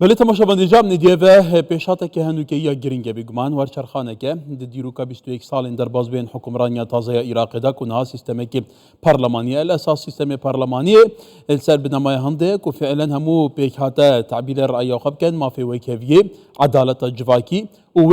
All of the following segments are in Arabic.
بله تماشاوان جام ندیه پیشاته که هنوکی یا گرینگه بگمان ورچرخانه که دیروکا 21 سال در باز بین حکمرانی تازه عراق دا کنها سیستمی که پارلمانی الاساس سیستم پارلمانی السر بنمای هنده که فعلا همو پیکاته تعبیر رأی خب کن ما فی وکیویه عدالت جواکی و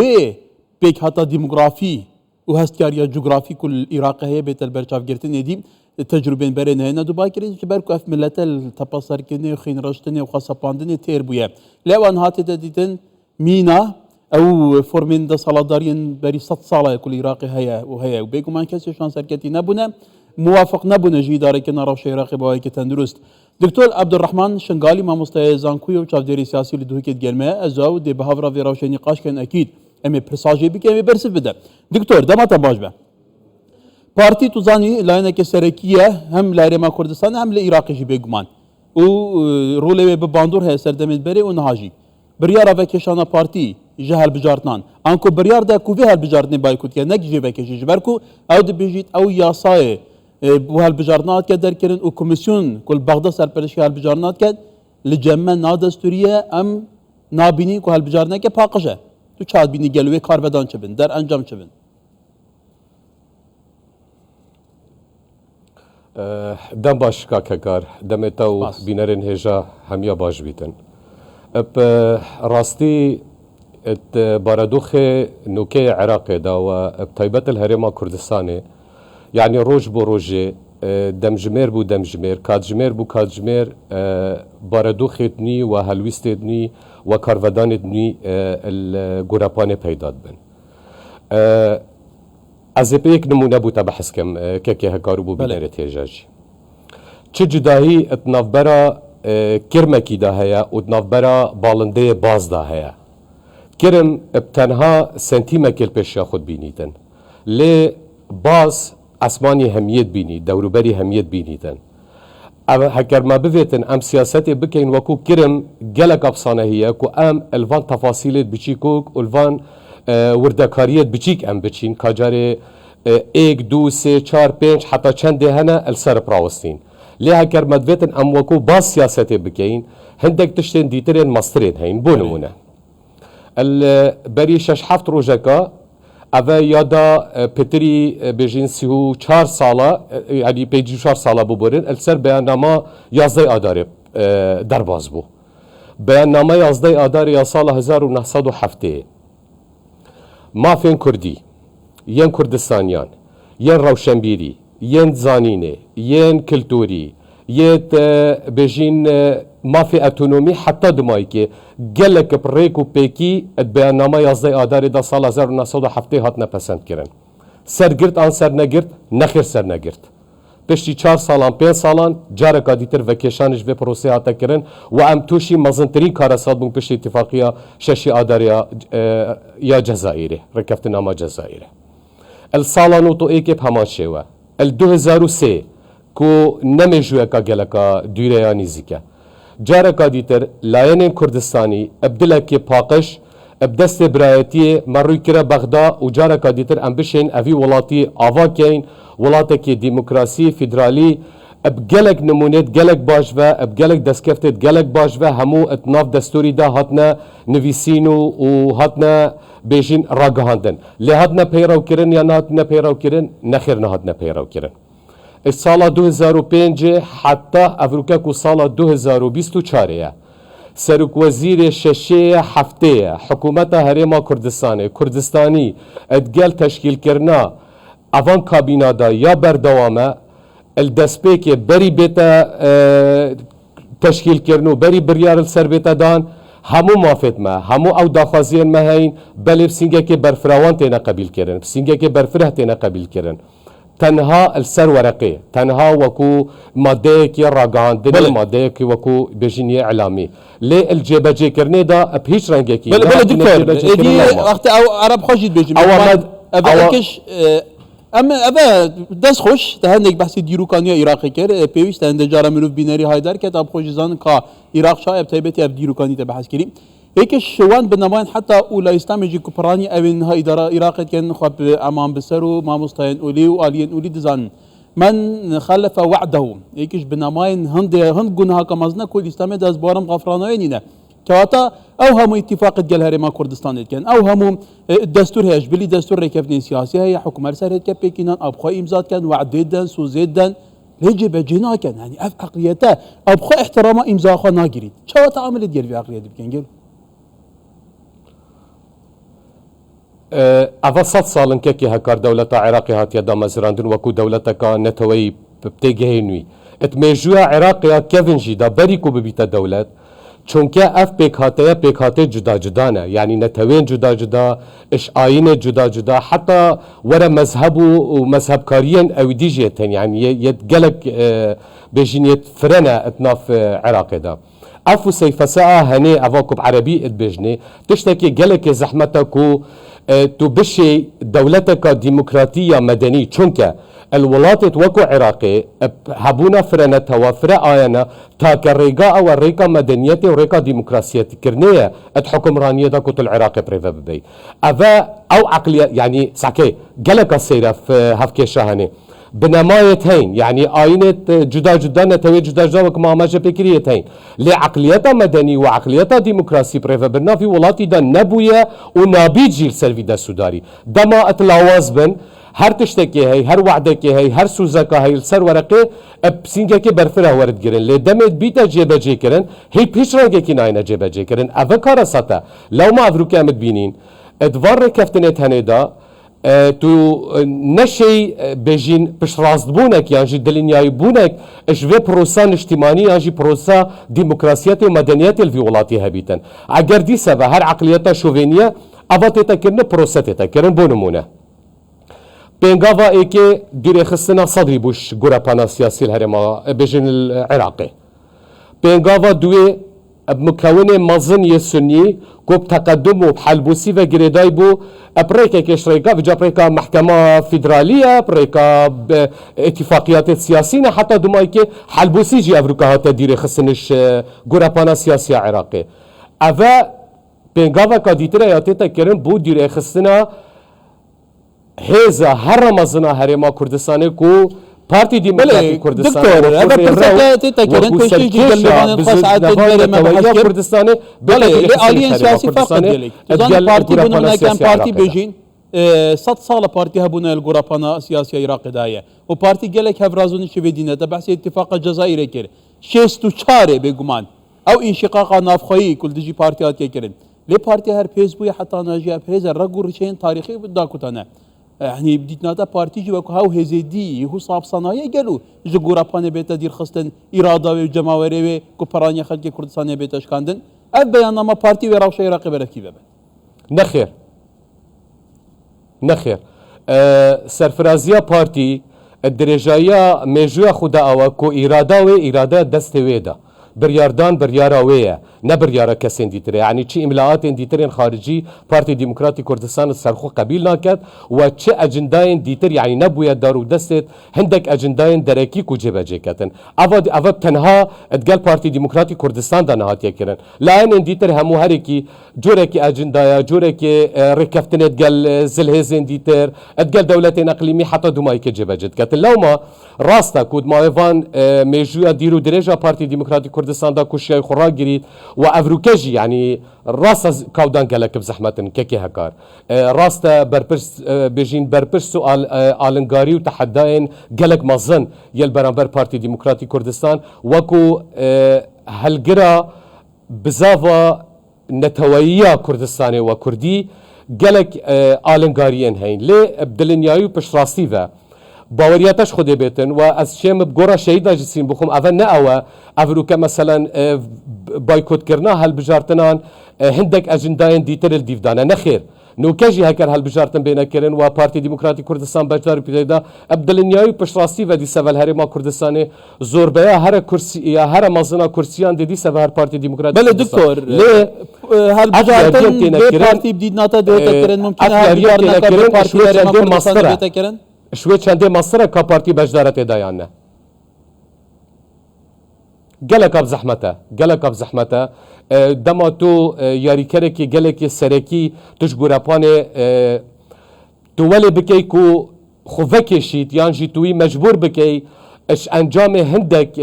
پیکاته ديموغرافي وهستكاريا جغرافي كل عراق هي بيت البرشاف جرتني دي تجربة برين هنا دبي كريز جبركو اف ملت التبصر كني وخين رشتني وخاصة باندني تيربويا لو ان هاتي تديتن مينا او فورمين دا صلادارين بري 6 صالة كل عراقي هيا وهيا وبيكو ما كسي شان سركتي نبونا موافق نبونا جي داري كنا روش عراقي بواي كتندرست دكتور عبد الرحمن شنغالي ما مستوى زانكوي وشاف ديري سياسي لدوكيت جلمه ازاو دي بهافرا في روش نقاش كان اكيد امي برساجي بك امي برسف بده دكتور دمتا باجبه بارتي توزاني لاينا كسركيه هم لارما كردستان هم لعراقي جي بيغمان و رولي بباندور هي سردمت بري ونهاجي بريار فكشانا بارتي جهل بجارتنان انكو بريار دا كوفي هل بجارتني بايكوت كان نجي فكشي جبركو او دبيجيت او ياساي بو هل بجارنات كدر كرن و كوميسيون كل بغداد سرپرش هل بجارنات كد لجمع نادستوريه ام نابيني كو هل بجارنا كه پاقشه تو چاد بینی گلوی کار بدان چه بین در انجام چه بین دم باش کاکار دم تو بینرین هجا همیا باش بیتن اب راستی ات باردوخ نوکه عراق دا و اب طیبت الهرما کردستانه يعني روج بو روجه دمجمير بو دمجمير كادجمير بو كادجمير باردوخيتني وهلويستني وكارفدانتني الجوراباني بيداد بن از بيك نمونه بو تبحث كم كي هكارو بو بنير تيجاجي چه جداهي اتنافبرا كرمكي دا هيا وتنافبرا بالنده باز دا هيا كرم ابتنها سنتيمكل پیش خود بینیدن لي باز اسماني هميت بيني دوروبري هميت بينيتن هكر ما بفيتن ام سياستي بكين وكو كرم جلك افصانه هي كو ام الفان تفاصيلات بچيكوك والفان وردكاريات بچيك ام بچين كاجاري 1 2 3 4 5 حتى چند هنا السر براوستين ليه هكر ما بفيتن ام وكو باس سياستي بكين هندك تشتين ديترين مصرين هين بونمونه البري شش حفت روجكا اوه یادا پتری بجین 34 ساله یعنی 54 ساله ببرین السر بیاننامه 11 آذر درباز بو بیاننامه 11 آذر یا سال 1907 مافین کردی ین کردستانیان ین روشنبیری ین زانینه ین کلتوری یت بجین مافي اتونومي حتى دمايكي قالك بريكو بيكي البياننامه 11 آذر دا سال 1907 هاتنا پسند كرن سرگرت آن سر نگرت نخیر سر نگرت پشتی 4 سالان 5 سالان جارکا دیتر وکیشانش به پروسه هاتا کرن و ام توشی مزنترین کارسات بون پشتی اتفاقیه 6 آذر یا جزائره رکفتنامه جزائره السالانو تو ایکب همان شوه ال 2003 کو نمیجوه که گلکا دوره نزیکه جاركا ديتر لاين كردستاني ابدلك باقش ابدست برايتي مروي كرا بغداد وجاركا ديتر امبشين افي ولاتي افاكين ولاتك ديمقراسي فيدرالي ابجلك نمونات جلك باشفا ابجلك دسكفتت جلك باشفا همو اتناف دستوري دا هاتنا نفيسينو وهاتنا بيجين راقهاندن لهاتنا بيراو كرن يا نهاتنا بيراو كرن نخير نهاتنا بيراو كرن السالة 2005 حتى افروكاكو سالة 2024 سرك وزير ششية حفتية حكومتها هريما كردستاني اتقال تشكيل كرنا افان كابينا دا يا بردوامة الدسبيك بري بيتا تشكيل كرنو بري بريار السر بيتا دان همو مافت ما همو او داخوازين ما هين بل بسنجا كي برفراوان تينا قبيل كرن بسنجا كي برفره تينا قبيل كرن تنها السر ورقي تنها وكو ماديك راغاندن ماديك وكو بجيني اعلامي ليه الجبجي كرني دا بهيش رنجكي بلا دكتور دي وقت او عرب خوش بيجي اوكش اما ابا دس خوش تهنك بحث ديروكانيا عراقي كر بيوش تهند جارا مروف بيناري هايدر كتاب خوش زان كا عراق شايب تايبتي اف ديروكاني تبحث كريم هيك شوان بنمان حتى اولا استامجي كوبراني اوين هاي اداره عراق كان خب امام بسرو ما مستين اولي والين اولي دزان من خلف وعده هيكش بنمان هند جنها كمزنا كل استامد از بارم غفرانوينينا كواتا او هم اتفاق ديال هرما كردستان كان او هم الدستور هيش بلي دستور ركبني سياسي هي حكومه سر هيك بكينان ابخو امزاد كان وعد جدا سوزيدا ليجي بجينا كان يعني اف عقليته ابخو احترام امزا خو ناجري كواتا عمل ديال في عقليه بكنجل اول 100 سال كي هكار دولة عراقي هات يدا مزراندن وكو دولتك نتوي بتيجهنوي اتمجوا عراقي كيفن جدا بريكو ببيتا دولت چونکه اف پیکاته جدا جدانه يعني نتوين جدا جدا اش آينه جدا جدا حتى ورا مذهب و مذهب كاريين او ديجيتن يعني يتقلق بيجين يتفرنا اتناف عراقي دا افو سيفساء هني افاكو بعربي اتبجني تشتكي قلق زحمتكو تو بشي دولتك ديمقراطية مدني چونكه الولايات وكو عراقي هبونا فرنتها وفرا آينا تاك الريقا او الريقا مدنيتي وريقا ديمقراسيتي كرنية اتحكم رانية دا كتل العراقي بريفا ببي افا او عقلية يعني ساكي قلق السيرة في هفكي شاهني بنماية هين يعني آينة جدا جدا نتوي جدا جدا وكما ماجة بكرية هين لعقلية مدني وعقلية ديمقراسي بريفا برنا في ولاتي دا نبوية ونابي جيل سلفي دا سوداري دما اتلاواز بن هر تشتكي هي هر وعدكي هي هر سوزكا هي سر ورقه بسينكي برفره ورد گرن لدمت بيتا جيبه جي كرن هي پیش رنگكي ناينه جيبه جي كرن افكار ساتا لو ما افروكي امد بينين ادوار كفتنت هنيدا تو نشي بيجين بش راستبونك يعني دلنياي بونك اش في بروسان اجتماعي يعني بروسا ديمقراسيات ومدنيات الفيولاتي هبيتن اگر دي سبا هر عقليتا شوفينيا افاتيتا كرن بروساتيتا كرن بونمونه بينغافا ايكي ديري خصنا صدري بوش غورابانا سياسي الهرما بيجن العراقي بينغافا دوي بمكون مازن يسني كوب تقدم وبحلبوسي وغريداي بو ابريكا كيشريكا في جابريكا محكمة فيدرالية بريكا اتفاقيات سياسية حتى دمايكي حلبوسي جي افروكا هاتا ديري خصنش غورابانا سياسي عراقي افا بينغافا كاديترا ياتيتا كرن بو ديري خصنا هذا هر رمضان هرما كردستان کو پارتی ديمقراطي كردستان دكتور هذا برسالة تكرن تشجيع جلبان الخاص عادة ما كردستان بله آلية سياسي فقط ديالك زان بارتي بنونا كان بارتي بيجين 100 سال بارتي هبونا الغورابانا سياسي عراق داية و بارتي قالك هفرازون شبيدينة بحث اتفاق الجزائر كير شيستو چاره بگمان او انشقاق نافخوي كل دجي بارتيات كيرن لي بارتي هر فيسبوك حتى ناجي ابريز رغور شين تاريخي بداكوتانا يعني بديت ناتا بارتي جوا هاو هزيدي هو صاب صنايع قالوا جغورا باني بيتا دير خصتن اراده وجماوري كوبرانيا خلق كردستان بيتا شكاندن اف بيانما بارتي وراو شي راقب ركي بابا نخير سرفرازيا بارتي الدرجايا ميجوا خدا او كو اراده دسته ويدا برياردان بريارا ويا نبريارا كسين ديتري يعني چي املاءات ديترين خارجي بارتي ديمقراطي كردستان سرخو قبيل ناكد وچي اجنداين ديتر يعني نبويا دارو دستت هندك اجنداين دركي كو جيبا جيكتن افا تنها اتقال بارتي ديمقراطي كردستان دا نهات يكرن لان ديتر همو هركي جوركي اجندايا جوركي ركفتن اتقال زلهزين ديتر اتقال دولتين اقليمي حتى دومايكي جيبا جيكتن لو ما راستا كود ما ايفان ميجويا ديرو درجة بارتي ديمقراطي كردستان دا كوشي خورا جريد وافروكاجي يعني راس كاودان قالك بزحمة كيكي هكار راستا بربرس بيجين بربرس سؤال آلنغاري وتحداين قالك مازن يل برانبر بارتي ديمقراطي كردستان وكو هالقرا بزافا نتويا كردستاني وكردي قالك آلنغاريين هين ليه بدلنيايو بش راستيفا باورياتش خودي بيتن واز شيم بقرا شهيدا جسيم بخم اذن ناوا افروكا مثلا بايكوت كرنا هالبجارتنان هندك اجنداين ديتر الديفدانا نخير نو كاجي هكر هالبجارتن بينا كرن وبارتي ديمقراطي كردستان بجدار بيدا ابدلنياي بشراسي ودي سفل هرما كردستاني زور بيا هر كرسي يا هر مازنا كرسيان دي سفل بارتي ديمقراطي بله دكتور ليه هالبجارتن ليه بارتي بديدناتا ديتا كرن ممكن هالبجارتن كرن بارتي هرما كردستان ديتا كرن شوي چنده مصر کا پارتی بجدارت دایانه گلک اب زحمته دما تو یاری کره کی گلک سرکی توش گوراپانه تو ولی بکی کو خوفه کشید یعنی توی مجبور بکی اش انجام هندک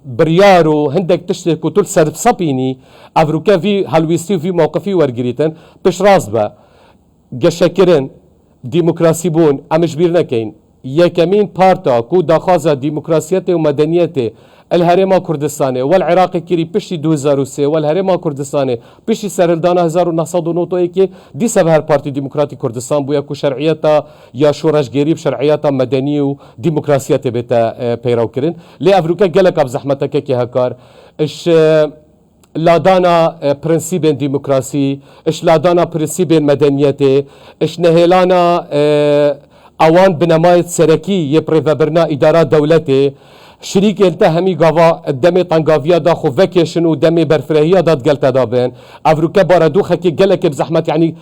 بريار و هندك تشتك وتل سرف صبيني افروكا في هلويستي وفي موقفي ورقريتن بش راس با قشكرن ديمقراسي بون امش بيرنكين يكمين بارتا كو داخازا ديمقراسيته ومدنيته الهرم كردستاني والعراق كيري بشي 2003 والهرم كردستاني بشي سرلدانا 1990 كي دي سبهر بارتي ديمقراطي كردستان بويا كو شرعيتا يا شورش جيري بشرعيتا مدني وديمقراسيته بتا بيراو كرن لي افروكا قالك اب زحمتك كي هكار اش لادانا برنسيبين ديمقراسي اش لادانا برنسيبين مدنيته اش نهيلانا اوان بنماية سركي يبريفا برنا ادارات دولتي شريك انت همي قوا الدمي طنقافيا دا خو فاكيشن ودمي برفرهيا داد قلتا دابين افروكا باردوخه كي قالك بزحمت يعني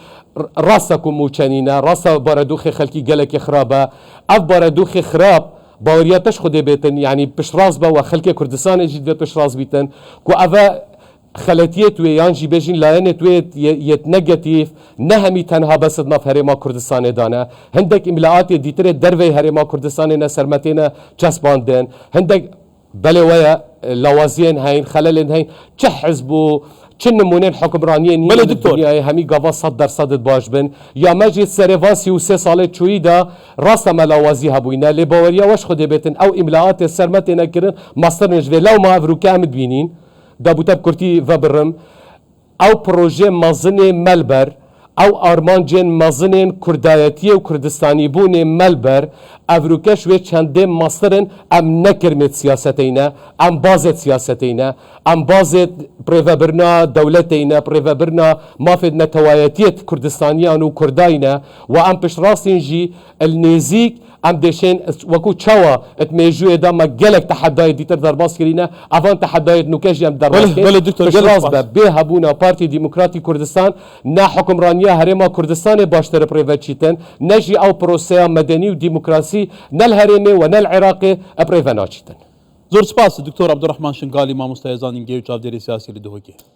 راسكم موچانينا راسا باردوخه خلكي قالك خرابه اف باردوخه خراب باورياتش خدي بيتن يعني بش راس با وخلكي كردستان جديد بش راس بيتن كو افا خلاتيت ويانجي بيجين لاينت ويت يت نيجاتيف نهمي تنها بس في هرما كردستان دانا هندك املاءات ديتر دروي هرما كردستان سرمتينا چسباندن هندك بلويا لوازين هين خلل هين چه حزبو چه نمونين حكمرانيين بله دكتور همي قوا 100% باش بن يا مجلس سريفاسي و 3 ساله چويدا راس ملاوازي هبوينا لباوريا واش خدي بيتن او املاءات سرمتينا كرن ماستر نجوي لو ما افروكا مدبينين دابوتاب كورتي فابرم او بروجي مازني ملبر او ارمانجين مازنين كردايتيه وكردستاني بوني ملبر افروكاش وي چنده ماسترن ام نكرمت سياستينا ام بازت سياستينا ام بازت بريفابرنا دولتينا بريفابرنا مافد نتوايتيه كردستانيان وكرداينا وام بش راسينجي النيزيك ام دشين وكو تشوا اتميجو دا ما جالك تحداي ديتر درباس كرينا افان تحداي نوكاجي ام درباس بله دكتور جلاس به هبونا بارتي ديمقراطي كردستان نا حكمرانيه هرما كردستان باشتر بريفاتشيتن نجي او بروسيا مدني وديمقراسي نال هرمي ونال عراقي بريفاناتشيتن زور سپاس دكتور عبد الرحمن شنقالي ما مستيزان انجيو چاوديري سياسي لدهوكي